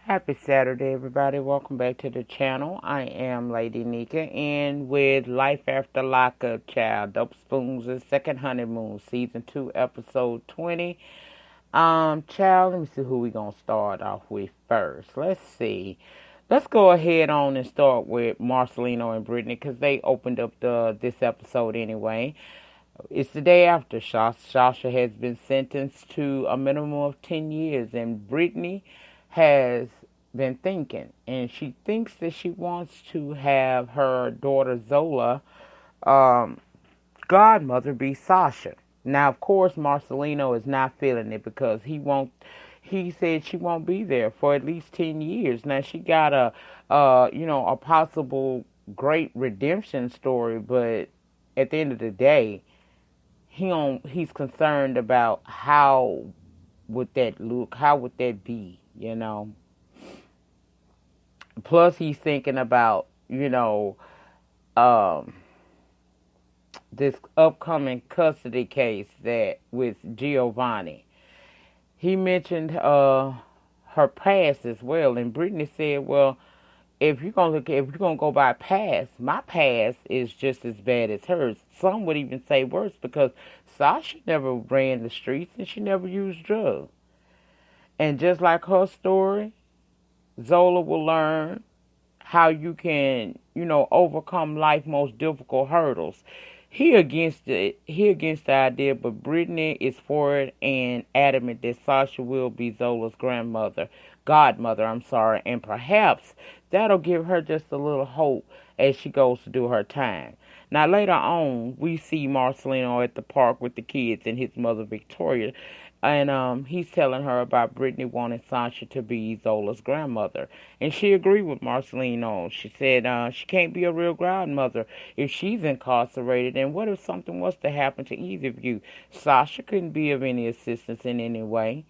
Happy Saturday, everybody. Welcome back to the channel. I am Lady Nyca, and with Life After Lockup, child, DSpoons' second honeymoon, season 2, episode 20. Child, let me see who we gonna start off with first. Let's see. Let's go ahead on and start with Marcelino and Brittany, because they opened up this episode anyway. It's the day after Sasha has been sentenced to a minimum of 10 years, and Brittany has been thinking, and she thinks that she wants to have her daughter Zola godmother be Sasha. Now, of course, Marcelino is not feeling it because he said she won't be there for at least 10 years. Now, she got a possible great redemption story, but at the end of the day, he's concerned about how would that look, how would that be, Plus, he's thinking about, this upcoming custody case that with Giovanni. He mentioned her past as well, and Brittany said, "Well, if you're gonna go by past, my past is just as bad as hers. Some would even say worse because Sasha never ran the streets and she never used drugs. And just like her story, Zola will learn how you can, overcome life's most difficult hurdles." He against the idea, but Brittany is for it and adamant that Sasha will be Zola's godmother, and perhaps that'll give her just a little hope as she goes to do her time. Now later on, we see Marcelino at the park with the kids and his mother Victoria, and he's telling her about Brittany wanting Sasha to be Zola's grandmother. And she agreed with Marcelino. She said she can't be a real grandmother if she's incarcerated. And what if something was to happen to either of you? Sasha couldn't be of any assistance in any way.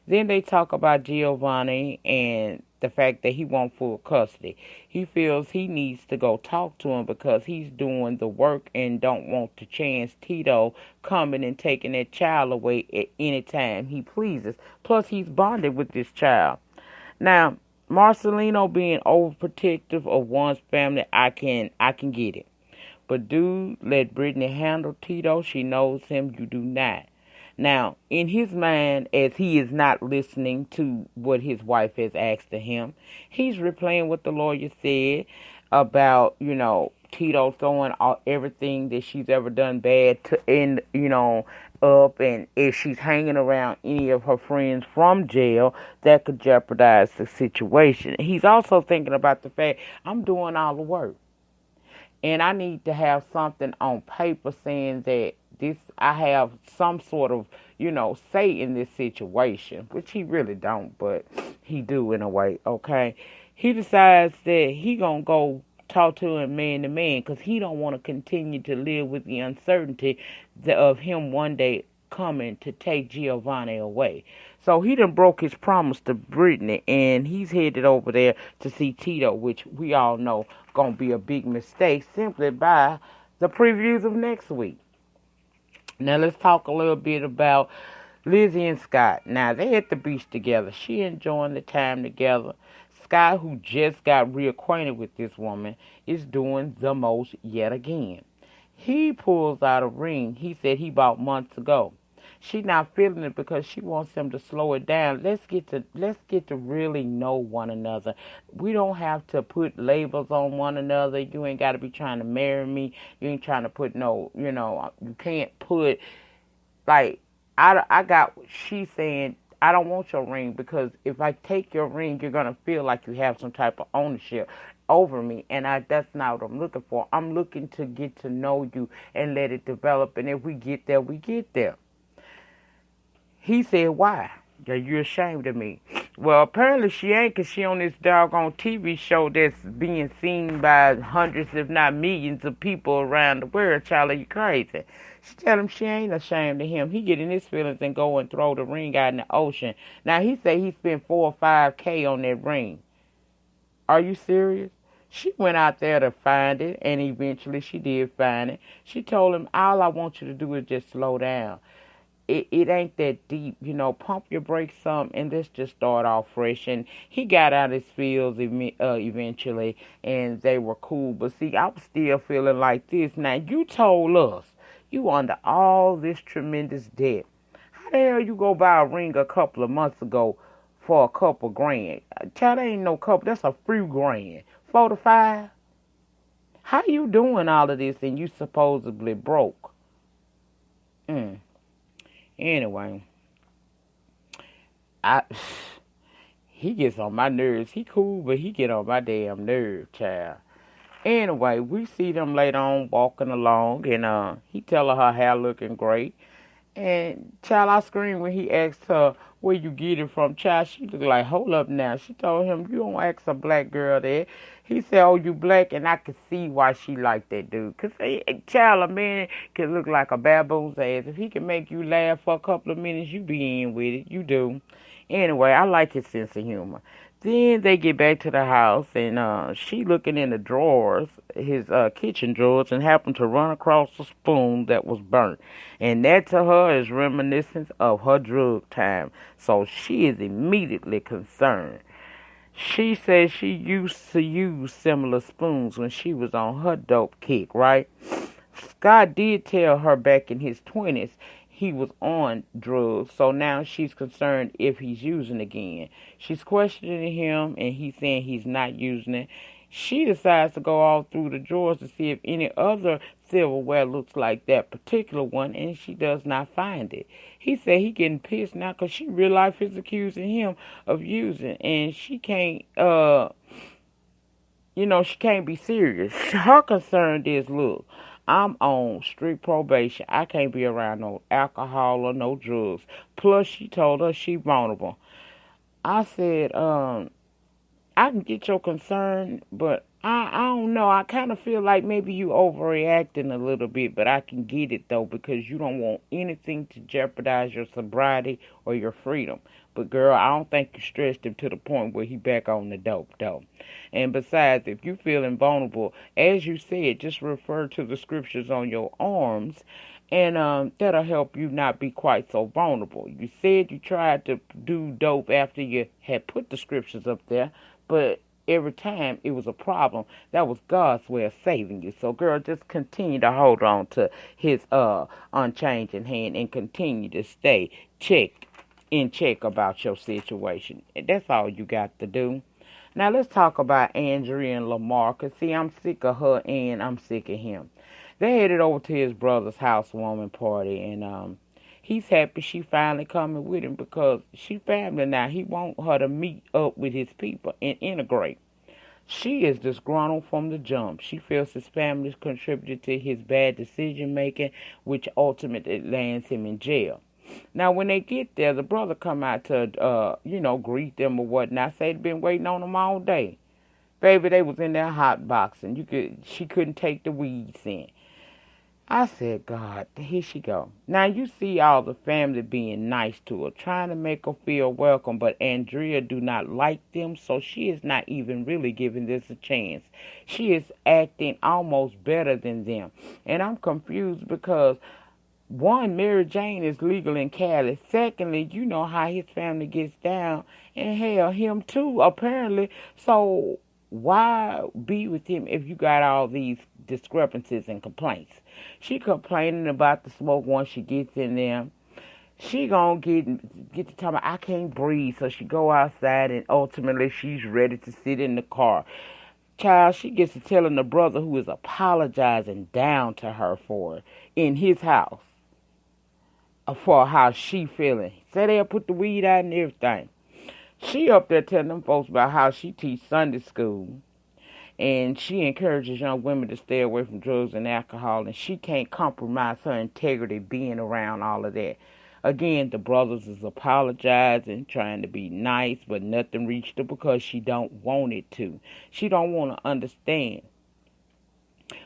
Then they talk about Giovanni and the fact that he won't full custody. He feels he needs to go talk to him because he's doing the work and don't want to chance Tito coming and taking that child away at any time he pleases. Plus, he's bonded with this child. Now, Marcelino being overprotective of one's family, I can get it. But do let Brittany handle Tito. She knows him. You do not. Now, in his mind, as he is not listening to what his wife has asked of him, he's replaying what the lawyer said about, Tito throwing everything that she's ever done bad to end, up, and if she's hanging around any of her friends from jail, that could jeopardize the situation. He's also thinking about the fact, I'm doing all the work, and I need to have something on paper saying that I have some sort of, say in this situation, which he really don't, but he do in a way, okay? He decides that he gonna go talk to him man to man because he don't want to continue to live with the uncertainty of him one day coming to take Giovanni away. So he done broke his promise to Brittany, and he's headed over there to see Tito, which we all know gonna be a big mistake simply by the previews of next week. Now let's talk a little bit about Lizzie and Scott. Now they at the beach together. She enjoying the time together. Scott, who just got reacquainted with this woman, is doing the most yet again. He pulls out a ring he said he bought months ago. She not feeling it because she wants him to slow it down. Let's get to really know one another. We don't have to put labels on one another. You ain't got to be trying to marry me. You ain't trying to put you can't put, like, I got what she's saying. I don't want your ring because if I take your ring, you're going to feel like you have some type of ownership over me, and that's not what I'm looking for. I'm looking to get to know you and let it develop, and if we get there, we get there. He said, why? Are you ashamed of me? Well, apparently she ain't, because she on this doggone TV show that's being seen by hundreds, if not millions, of people around the world. Child, are you crazy? She tell him she ain't ashamed of him. He get in his feelings and go and throw the ring out in the ocean. Now, he say he spent 4 or 5K on that ring. Are you serious? She went out there to find it, and eventually she did find it. She told him, all I want you to do is just slow down. it ain't that deep. Pump your brakes some and let's just start off fresh. And he got out his feels eventually, and they were cool. But see, I was still feeling like this. Now, you told us you under all this tremendous debt. How the hell you go buy a ring a couple of months ago for a couple grand? Child, that ain't no couple. That's a few grand. 4 to 5? How you doing all of this and you supposedly broke? Anyway, I he gets on my nerves. He cool, but he get on my damn nerve, child. Anyway, we see them later on walking along, and he telling her hair looking great. And child, I screamed when he asked her where you get it from. Child, she looked like, hold up now. She told him, you don't ask a black girl that. He said, oh, you black? And I could see why she liked that dude. Because, child, a man can look like a baboon's ass. If he can make you laugh for a couple of minutes, you be in with it. You do. Anyway, I like his sense of humor. Then they get back to the house, and she looking in the drawers, his kitchen drawers, and happened to run across a spoon that was burnt. And that to her is reminiscence of her drug time. So she is immediately concerned. She says she used to use similar spoons when she was on her dope kick, right? Scott did tell her back in his 20s he was on drugs, so now she's concerned if he's using again. She's questioning him, and he's saying he's not using it. She decides to go all through the drawers to see if any other silverware looks like that particular one, and she does not find it. He said he getting pissed now because she real life is accusing him of using, and she can't, she can't be serious. Her concern is, look, I'm on strict probation. I can't be around no alcohol or no drugs. Plus, she told her she vulnerable. I said, I can get your concern, but I don't know. I kind of feel like maybe you overreacting a little bit, but I can get it, though, because you don't want anything to jeopardize your sobriety or your freedom. But, girl, I don't think you stressed him to the point where he back on the dope, though. And besides, if you feeling vulnerable, as you said, just refer to the scriptures on your arms, and that'll help you not be quite so vulnerable. You said you tried to do dope after you had put the scriptures up there, but every time it was a problem. That was God's way of saving you. So, girl, just continue to hold on to his unchanging hand and continue to stay in check about your situation. That's all you got to do. Now, let's talk about Andrea and Lamar, because, see, I'm sick of her and I'm sick of him. They headed over to his brother's housewarming party, and he's happy she finally coming with him because she family now. He want her to meet up with his people and integrate. She is disgruntled from the jump. She feels his family contributed to his bad decision-making, which ultimately lands him in jail. Now, when they get there, the brother come out to, greet them or whatnot. Say they'd been waiting on them all day. Baby, they was in there hot boxing. She couldn't take the weeds in. I said, God, here she go. Now, you see all the family being nice to her, trying to make her feel welcome, but Andrea do not like them, so she is not even really giving this a chance. She is acting almost better than them. And I'm confused because, one, Mary Jane is legal in Cali. Secondly, you know how his family gets down, and hell, him too, apparently. So why be with him if you got all these discrepancies and complaints? She complaining about the smoke once she gets in there. She gonna get to talking about, I can't breathe, so she go outside, and ultimately she's ready to sit in the car. Child, she gets to telling the brother who is apologizing down to her for it in his house for how she feeling. Say they'll put the weed out and everything. She up there telling them folks about how she teach Sunday school. And she encourages young women to stay away from drugs and alcohol. And she can't compromise her integrity being around all of that. Again, the brothers is apologizing, trying to be nice, but nothing reached her because she don't want it to. She don't want to understand.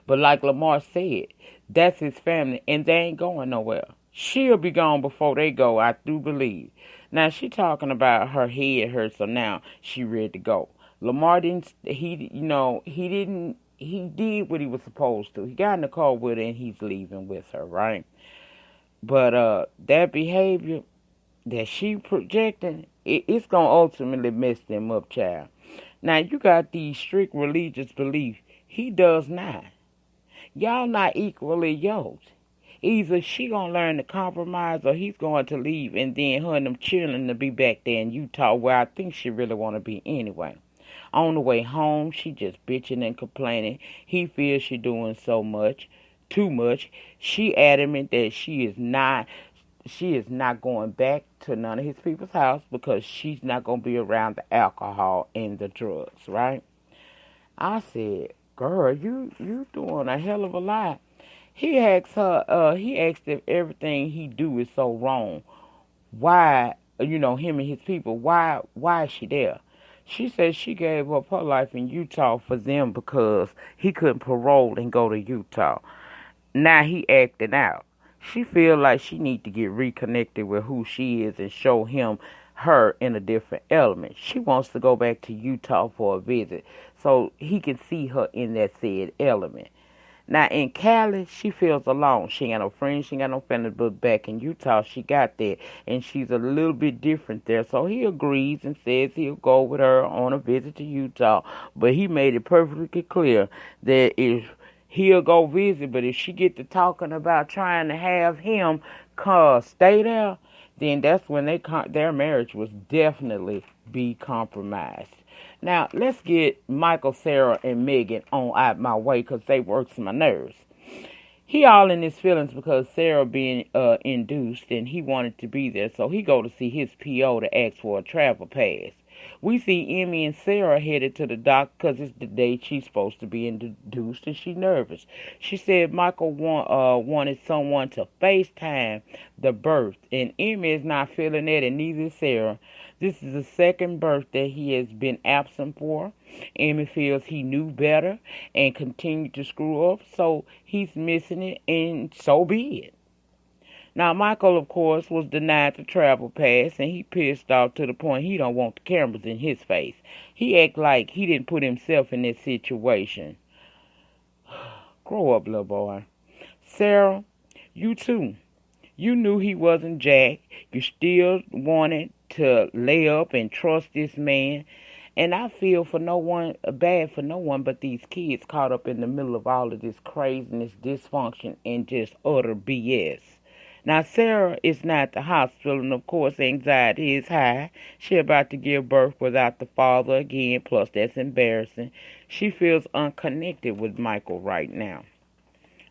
But like Lamar said, that's his family, and they ain't going nowhere. She'll be gone before they go, I do believe. Now, she talking about her head hurts, so now she ready to go. Lamar he did what he was supposed to. He got in the car with her, and he's leaving with her, right? But that behavior that she projecting, it's going to ultimately mess them up, child. Now, you got these strict religious beliefs. He does not. Y'all not equally yoked. Either she gonna learn to compromise or he's going to leave and then her and them children to be back there in Utah where I think she really want to be anyway. On the way home, she just bitching and complaining. He feels she doing so much, too much. She adamant that she is not going back to none of his people's house because she's not going to be around the alcohol and the drugs, right? I said, girl, you doing a hell of a lot. He asked if everything he do is so wrong. Why, him and his people, why is she there? She said she gave up her life in Utah for them because he couldn't parole and go to Utah. Now he acting out. She feel like she need to get reconnected with who she is and show him her in a different element. She wants to go back to Utah for a visit so he can see her in that said element. Now in Cali, she feels alone. She ain't got no friends, she ain't got no family, but back in Utah, she got that. And she's a little bit different there. So he agrees and says he'll go with her on a visit to Utah. But he made it perfectly clear that if he'll go visit, but if she get to talking about trying to have him stay there, then that's when their marriage was definitely be compromised. Now, let's get Michael, Sarah, and Megan on out my way because they works my nerves. He all in his feelings because Sarah being induced and he wanted to be there, so he go to see his PO to ask for a travel pass. We see Emmy and Sarah headed to the dock because it's the day she's supposed to be induced and she's nervous. She said Michael wanted someone to FaceTime the birth, and Emmy is not feeling it, and neither is Sarah. This is the second birth that he has been absent for. Emmy feels he knew better and continued to screw up, so he's missing it, and so be it. Now, Michael, of course, was denied the travel pass, and he pissed off to the point he don't want the cameras in his face. He act like he didn't put himself in this situation. Grow up, little boy. Sarah, you too. You knew he wasn't Jack. You still wanted to lay up and trust this man. And I feel bad for no one but these kids caught up in the middle of all of this craziness, dysfunction, and just utter BS. Now, Sarah is not at the hospital, and of course, anxiety is high. She about to give birth without the father again, plus that's embarrassing. She feels unconnected with Michael right now.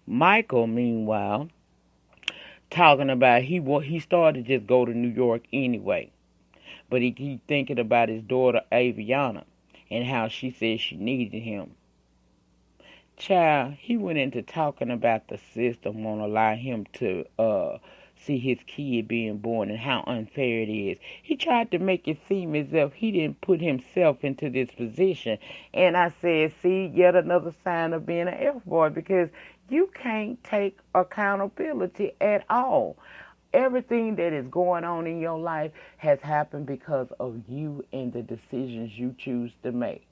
Michael, meanwhile, talking about he started to just go to New York anyway. But he keep thinking about his daughter, Aviana, and how she said she needed him. Child, he went into talking about the system won't allow him to see his kid being born and how unfair it is. He tried to make it seem as if he didn't put himself into this position. And I said, see, yet another sign of being an F-boy, because you can't take accountability at all. Everything that is going on in your life has happened because of you and the decisions you choose to make.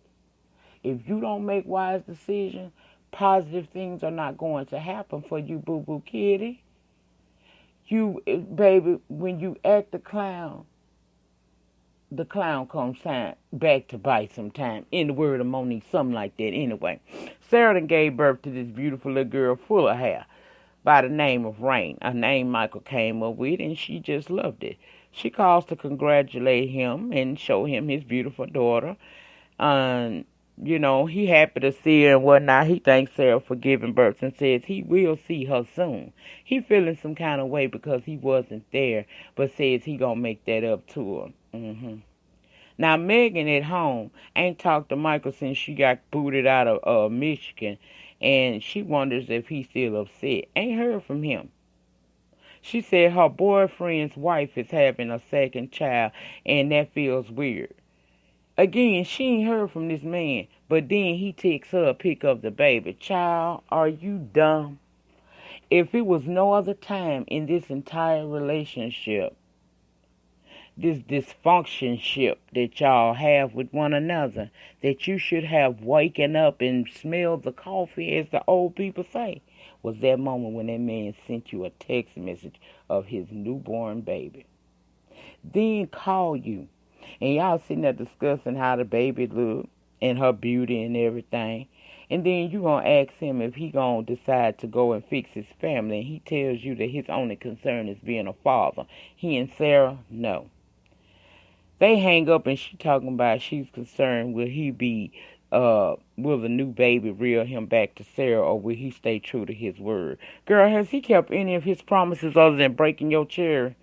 If you don't make wise decisions, positive things are not going to happen for you, boo-boo kitty. Baby, when you act the clown comes back to bite sometime. In the word of Monique, something like that. Anyway, Sarah done gave birth to this beautiful little girl full of hair by the name of Rain, a name Michael came up with, and she just loved it. She calls to congratulate him and show him his beautiful daughter. He happy to see her and whatnot. He thanks Sarah for giving birth and says he will see her soon. He feeling some kind of way because he wasn't there, but says he gonna make that up to her. Now, Megan at home ain't talked to Michael since she got booted out of Michigan, and she wonders if he's still upset. Ain't heard from him. She said her boyfriend's wife is having a second child, and that feels weird. Again, she ain't heard from this man, but then he takes her to pick up the baby. Child, are you dumb? If it was no other time in this entire relationship, this dysfunctionship that y'all have with one another, that you should have waken up and smelled the coffee, as the old people say. was that moment when that man sent you a text message of his newborn baby. Then call you, and y'all sitting there discussing how the baby looked and her beauty and everything. And then you gonna ask him if he gonna decide to go and fix his family, and he tells you that his only concern is being a father. He and Sarah, no. They hang up and she talking about she's concerned will will the new baby reel him back to Sarah, or will he stay true to his word? Girl, has he kept any of his promises other than breaking your chair?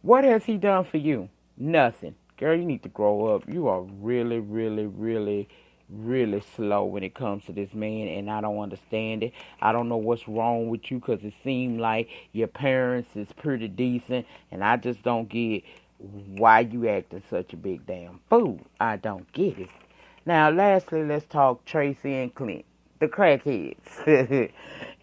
What has he done for you? Nothing. Girl, you need to grow up. You are really, really, really, really slow when it comes to this man, and I don't understand it. I don't know what's wrong with you, because it seemed like your parents is pretty decent, and I just don't get why you acting such a big damn fool. I don't get it. Now, lastly, let's talk Tracy and Clint, the crackheads.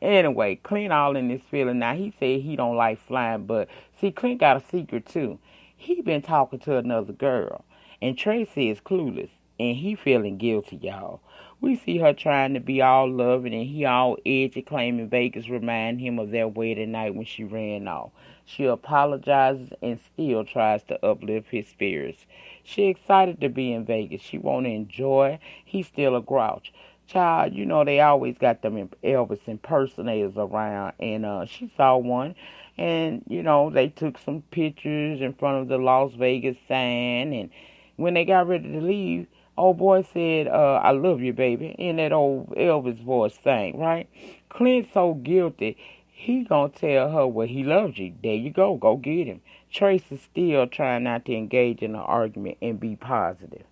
Anyway, Clint all in this feeling. Now, he said he don't like flying, but see, Clint got a secret, too. He been talking to another girl, and Tracy is clueless, and he feeling guilty, y'all. We see her trying to be all loving, and he all edgy, claiming Vegas remind him of their wedding night when she ran off. She apologizes and still tries to uplift his spirits. She excited to be in Vegas. She want to enjoy. He's still a grouch. Child, you know they always got them Elvis impersonators around, and she saw one, and you know they took some pictures in front of the Las Vegas sign, and when they got ready to leave, old boy said, I love you, baby, in that old Elvis voice thing, right? Clint's so guilty, he gonna tell her, well, he loves you. There you go get him. Tracy's still trying not to engage in an argument and be positive.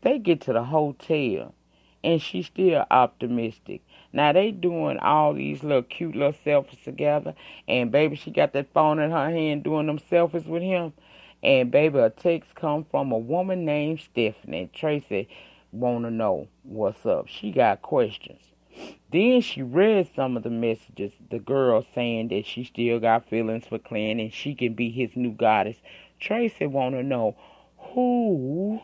They get to the hotel, and she's still optimistic. Now, they doing all these little cute little selfies together, and baby, she got that phone in her hand doing them selfies with him. And baby, a text come from a woman named Stephanie. Tracy want to know what's up. She got questions. Then she read some of the messages. The girl saying that she still got feelings for Clint and she can be his new goddess. Tracy want to know, who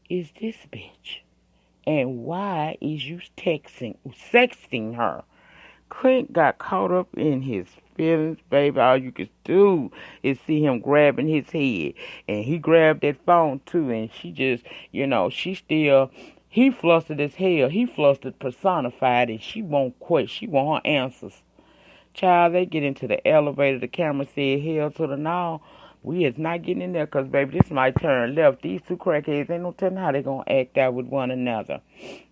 is this bitch? And why is you sexting her? Clint got caught up in his feelings, baby. All you could do is see him grabbing his head. And he grabbed that phone, too. And she just, he flustered as hell. He flustered personified, and she won't quit. She want her answers. Child, they get into the elevator. The camera said, hell to the no. We is not getting in there because, baby, this might turn left. These two crackheads ain't no telling how they going to act out with one another.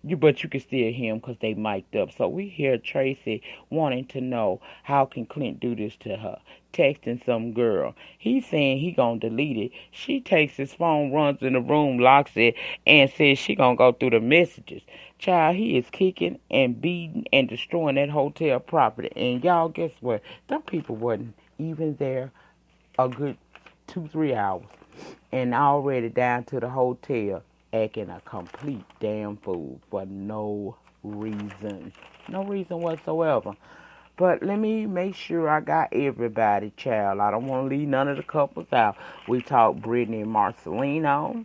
But you can still hear them because they mic'd up. So we hear Tracy wanting to know, how can Clint do this to her? Texting some girl. He's saying he going to delete it. She takes his phone, runs in the room, locks it, and says she going to go through the messages. Child, he is kicking and beating and destroying that hotel property. And y'all, guess what? Them people wasn't even there a good 2-3 hours, and already down to the hotel acting a complete damn fool for no reason whatsoever. But let me make sure I got everybody, child. I don't want to leave none of the couples out. We talked Brittany and Marcelino.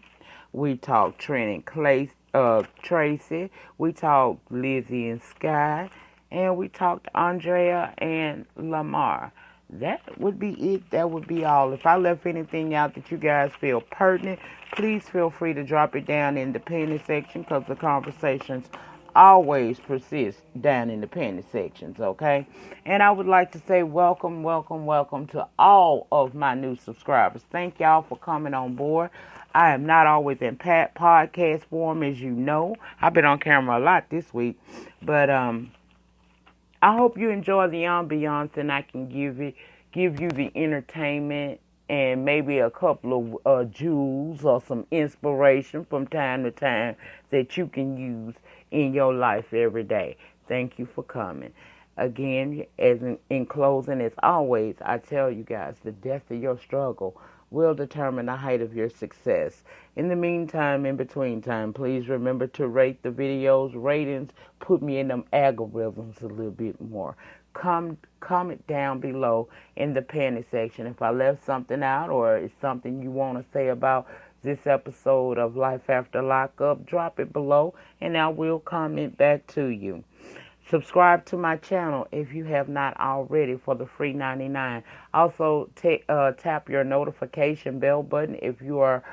We talked Trent and Tracy. We talked Lizzie and Scott. And we talked Andrea and Lamar. That would be it. That would be all. If I left anything out that you guys feel pertinent, please feel free to drop it down in the penny section, because the conversations always persist down in the penny sections, okay? And I would like to say welcome to all of my new subscribers. Thank y'all for coming on board. I am not always in podcast form, as you know. I've been on camera a lot this week, but I hope you enjoy the ambiance, and I can give you the entertainment and maybe a couple of jewels or some inspiration from time to time that you can use in your life every day. Thank you for coming. Again, as in closing, as always, I tell you guys, the depth of your struggle will determine the height of your success. In the meantime, in between time, please remember to rate the videos. Ratings put me in them algorithms a little bit more. Comment down below in the penny section if I left something out, or it's something you want to say about this episode of Life After Lockup. Drop it below, and I will comment back to you. Subscribe to my channel if you have not already for the free 99. Also, tap your notification bell button if you are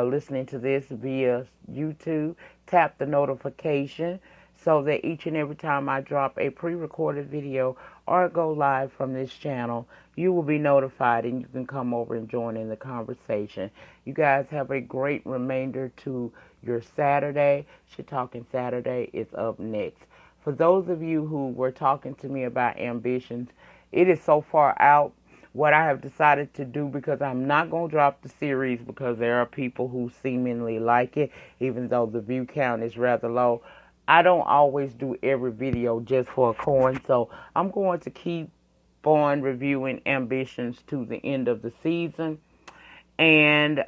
listening to this via YouTube. Tap the notification so that each and every time I drop a pre-recorded video or go live from this channel, you will be notified and you can come over and join in the conversation. You guys have a great remainder to your Saturday. Shit Talking Saturday is up next. For those of you who were talking to me about ambitions, it is so far out. What I have decided to do, because I'm not going to drop the series because there are people who seemingly like it, even though the view count is rather low. I don't always do every video just for a coin, so I'm going to keep on reviewing ambitions to the end of the season. And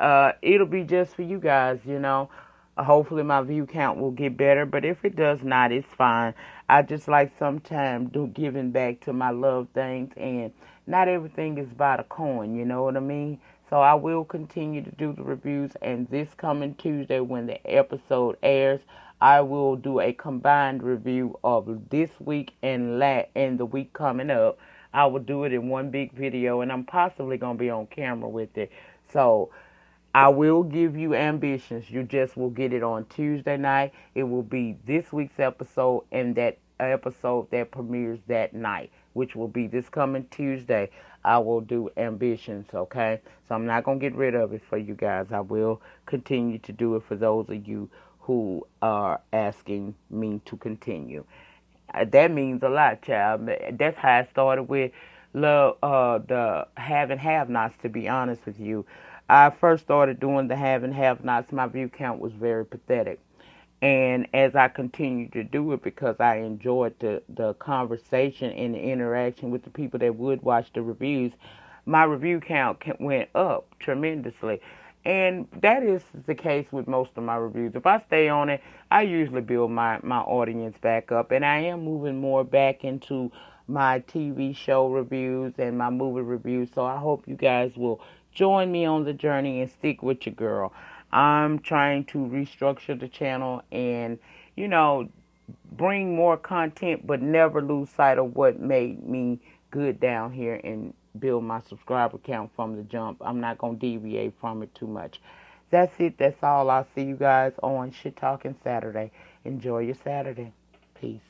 it'll be just for you guys, you know. Hopefully my view count will get better, but if it does not, it's fine. I just like sometimes giving back to my loved things, and not everything is by the coin, you know what I mean? So I will continue to do the reviews, and this coming Tuesday when the episode airs, I will do a combined review of this week and the week coming up. I will do it in one big video, and I'm possibly going to be on camera with it. So I will give you ambitions. You just will get it on Tuesday night. It will be this week's episode and that episode that premieres that night, which will be this coming Tuesday. I will do ambitions, okay? So I'm not going to get rid of it for you guys. I will continue to do it for those of you who are asking me to continue. That means a lot, child. That's how I started with the have and have-nots, to be honest with you. I first started doing the have and have-nots. My view count was very pathetic. And as I continued to do it, because I enjoyed the conversation and the interaction with the people that would watch the reviews, my review count went up tremendously. And that is the case with most of my reviews. If I stay on it, I usually build my audience back up. And I am moving more back into my TV show reviews and my movie reviews. So I hope you guys will join me on the journey and stick with your girl. I'm trying to restructure the channel and, you know, bring more content, but never lose sight of what made me good down here and build my subscriber count from the jump. I'm not going to deviate from it too much. That's it. That's all. I'll see you guys on Shit Talking Saturday. Enjoy your Saturday. Peace.